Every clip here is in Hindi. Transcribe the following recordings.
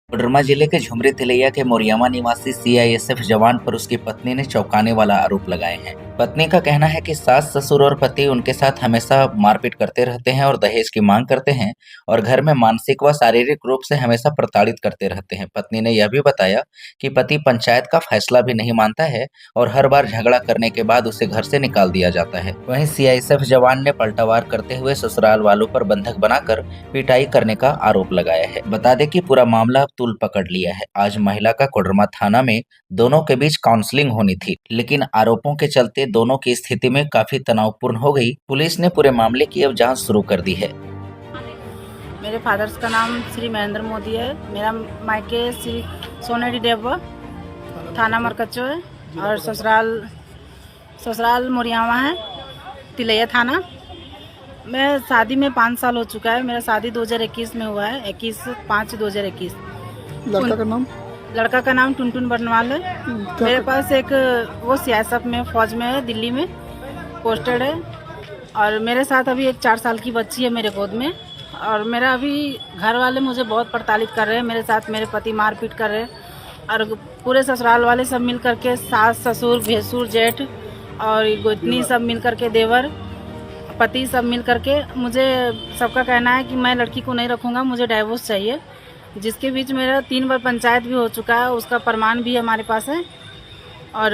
कोडरमा जिले के झुमरी तिलैया के मोरियामा निवासी सीआईएसएफ जवान पर उसकी पत्नी ने चौंकाने वाला आरोप लगाए हैं। पत्नी का कहना है कि सास ससुर और पति उनके साथ हमेशा मारपीट करते रहते हैं और दहेज की मांग करते हैं और घर में मानसिक व शारीरिक रूप से हमेशा प्रताड़ित करते रहते हैं। पत्नी ने यह भी बताया कि पति पंचायत का फैसला भी नहीं मानता है और हर बार झगड़ा करने के बाद उसे घर से निकाल दिया जाता है। वहीं सीआईएसएफ जवान ने पलटावार करते हुए ससुराल वालों पर बंधक बनाकर पिटाई करने का आरोप लगाया है। बता दें कि पूरा मामला तूल पकड़ लिया है। आज महिला का कोडरमा थाना में दोनों के बीच काउंसलिंग होनी थी, लेकिन आरोपों के चलते दोनों की स्थिति में काफी तनावपूर्ण हो गई। पुलिस ने पूरे मामले की अब जांच शुरू कर दी है। मेरे फादर्स का नाम श्री महेंद्र मोदी है। मेरा मायके श्री सोनेडी डेबा थाना मरकच्चो है और ससुराल मोरियामा है, तिलैया थाना। मैं शादी में 5 साल हो चुका है। मेरा शादी 2021 में हुआ है, 21/5/2021। लड़का का नाम टुनटुन बर्नवाल है। मेरे पास एक वो सीआईएसएफ में फौज में है, दिल्ली में पोस्टेड है। और मेरे साथ अभी एक 4 साल की बच्ची है मेरे गोद में। और मेरा अभी घर वाले मुझे बहुत प्रताड़ित कर रहे हैं। मेरे साथ मेरे पति मारपीट कर रहे हैं और पूरे ससुराल वाले सब मिल करके, सास ससुर भैंसुर जेठ और गोतनी सब मिल करके, देवर पति सब मिल करके, मुझे सबका कहना है कि मैं लड़की को नहीं रखूँगा, मुझे डाइवोर्स चाहिए। जिसके बीच मेरा 3 बार पंचायत भी हो चुका है, उसका प्रमाण भी हमारे पास है। और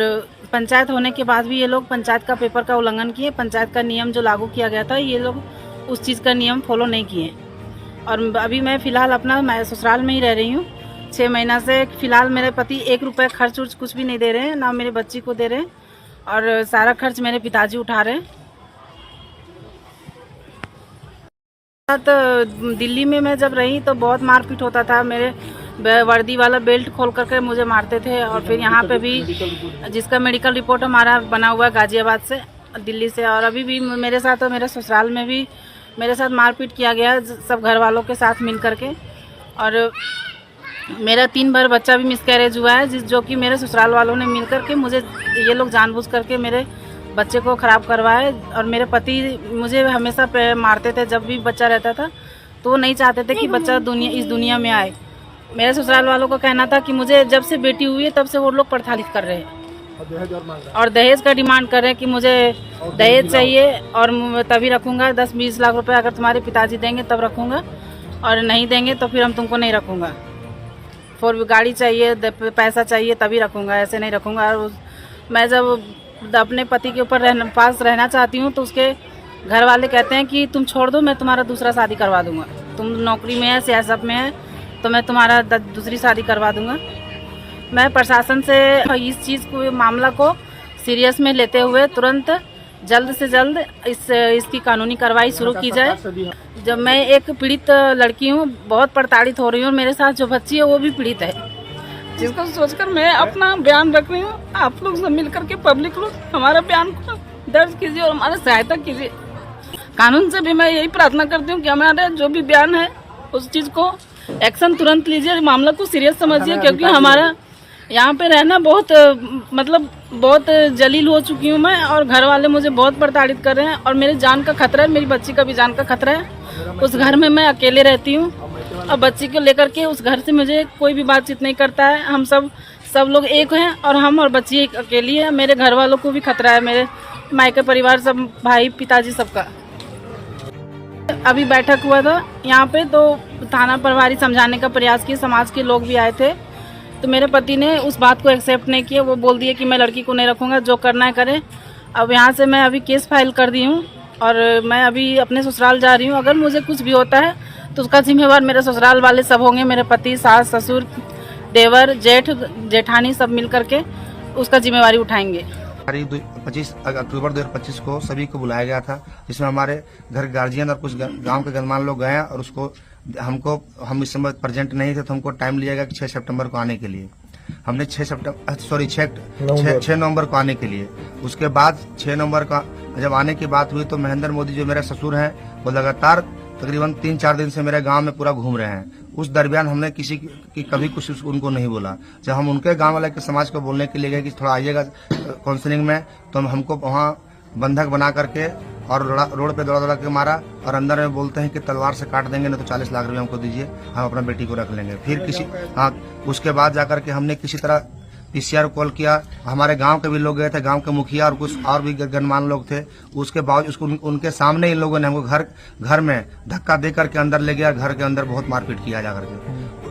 पंचायत होने के बाद भी ये लोग पंचायत का पेपर का उल्लंघन किए। पंचायत का नियम जो लागू किया गया था, ये लोग उस चीज़ का नियम फॉलो नहीं किए। और अभी मैं फ़िलहाल मैं ससुराल में ही रह रही हूँ 6 महीना से। फ़िलहाल मेरे पति 1 रुपये खर्च उर्च कुछ भी नहीं दे रहे हैं, ना मेरे बच्ची को दे रहे हैं, और सारा खर्च मेरे पिताजी उठा रहे हैं। दिल्ली में मैं जब रही तो बहुत मारपीट होता था। मेरे वर्दी वाला बेल्ट खोल करके मुझे मारते थे। और फिर यहाँ पे भी जिसका मेडिकल रिपोर्ट हमारा बना हुआ है गाजियाबाद से, दिल्ली से। और अभी भी मेरे साथ और मेरे ससुराल में भी मेरे साथ मारपीट किया गया, सब घर वालों के साथ मिल करके। और मेरा 3 बार बच्चा भी मिसकैरेज हुआ है, जो कि मेरे ससुराल वालों ने मिल करके, मुझे ये लोग जानबूझ करके मेरे बच्चे को ख़राब करवाए। और मेरे पति मुझे हमेशा मारते थे जब भी बच्चा रहता था, तो वो नहीं चाहते थे कि बच्चा इस दुनिया में आए। मेरे ससुराल वालों का कहना था कि मुझे जब से बेटी हुई है तब से वो लोग प्रताड़ित कर रहे हैं और दहेज का डिमांड कर रहे हैं कि मुझे दहेज चाहिए और तभी रखूँगा। 10-20 लाख रुपए अगर तुम्हारे पिताजी देंगे तब रखूँगा, और नहीं देंगे तो फिर हम तुमको नहीं रखूँगा। 4 गाड़ी चाहिए, पैसा चाहिए तभी रखूँगा, ऐसे नहीं रखूँगा। और मैं जब अपने पति के ऊपर पास रहना चाहती हूँ तो उसके घर वाले कहते हैं कि तुम छोड़ दो, मैं तुम्हारा दूसरा शादी करवा दूंगा। तुम नौकरी में है, सियासत में है, तो मैं तुम्हारा दूसरी शादी करवा दूंगा। मैं प्रशासन से इस चीज़ को, मामला को सीरियस में लेते हुए तुरंत जल्द से जल्द इसकी कानूनी कार्रवाई शुरू की जाए। जब मैं एक पीड़ित लड़की हूँ, बहुत प्रताड़ित हो रही हूँ, मेरे साथ जो बच्ची है वो भी पीड़ित है, जिसको सोचकर मैं अपना बयान रख रही हूँ। आप लोग सब मिल करके, पब्लिक लोग हमारा बयान को दर्ज कीजिए और हमारा सहायता कीजिए। कानून से भी मैं यही प्रार्थना करती हूँ कि हमारा जो भी बयान है उस चीज़ को एक्शन तुरंत लीजिए, मामला को सीरियस समझिए। क्योंकि हमारा यहाँ पे रहना बहुत जलील हो चुकी हूँ मैं, और घर वाले मुझे बहुत प्रताड़ित कर रहे हैं और मेरी जान का खतरा है, मेरी बच्ची का भी जान का खतरा है। उस घर में मैं अकेले रहती हूँ और बच्ची को लेकर के उस घर से मुझे कोई भी बातचीत नहीं करता है। हम सब लोग एक हैं और हम और बच्ची एक अकेली है। मेरे घर वालों को भी खतरा है, मेरे मायके परिवार सब, भाई पिताजी सबका। अभी बैठक हुआ था यहाँ पे, तो थाना प्रभारी समझाने का प्रयास किए, समाज के लोग भी आए थे, तो मेरे पति ने उस बात को एक्सेप्ट नहीं किया। वो बोल दिए कि मैं लड़की को नहीं रखूँगा, जो करना है करें। अब यहाँ से मैं अभी केस फाइल कर दी हूँ और मैं अभी अपने ससुराल जा रही हूँ। अगर मुझे कुछ भी होता है तो उसका जिम्मेवार मेरे ससुराल वाले सब होंगे, मेरे पति, सास ससुर, देवर जेठ जेठानी सब मिल करके उसका जिम्मेवारी उठाएंगे। 25 अक्टूबर 2025 को सभी को बुलाया गया था, जिसमें हमारे घर गार्जियन और कुछ गांव के गणमान्य लोग गए और उसको हम इस समय प्रेजेंट नहीं थे, तो हमको टाइम लिया गया कि 6 सितंबर को आने के लिए। हमने 6 नवंबर को आने के लिए। उसके बाद 6 नवंबर का जब आने की बात हुई तो महेंद्र मोदी जो मेरे ससुर हैं, वो लगातार तकरीबन 3-4 दिन से मेरे गांव में पूरा घूम रहे हैं। उस दरमियान हमने किसी की कभी कुछ उनको नहीं बोला। जब हम उनके गांव वाले के समाज को बोलने के लिए गए कि थोड़ा आइएगा काउंसलिंग में, तो हमको वहाँ बंधक बना करके और रोड पे दौड़ा दौड़ा के मारा और अंदर में बोलते हैं कि तलवार से काट देंगे ना तो 40 लाख रुपए हमको दीजिए, हम अपना बेटी को रख लेंगे। फिर किसी उसके बाद जाकर के हमने किसी तरह पीसीआर कॉल किया, हमारे गांव के भी लोग गए थे, गांव के मुखिया और कुछ और भी गणमान्य लोग थे। उसके बाद उसको उनके सामने इन लोगों ने हमको घर में धक्का दे करके अंदर ले गया, घर के अंदर बहुत मारपीट किया जा करके।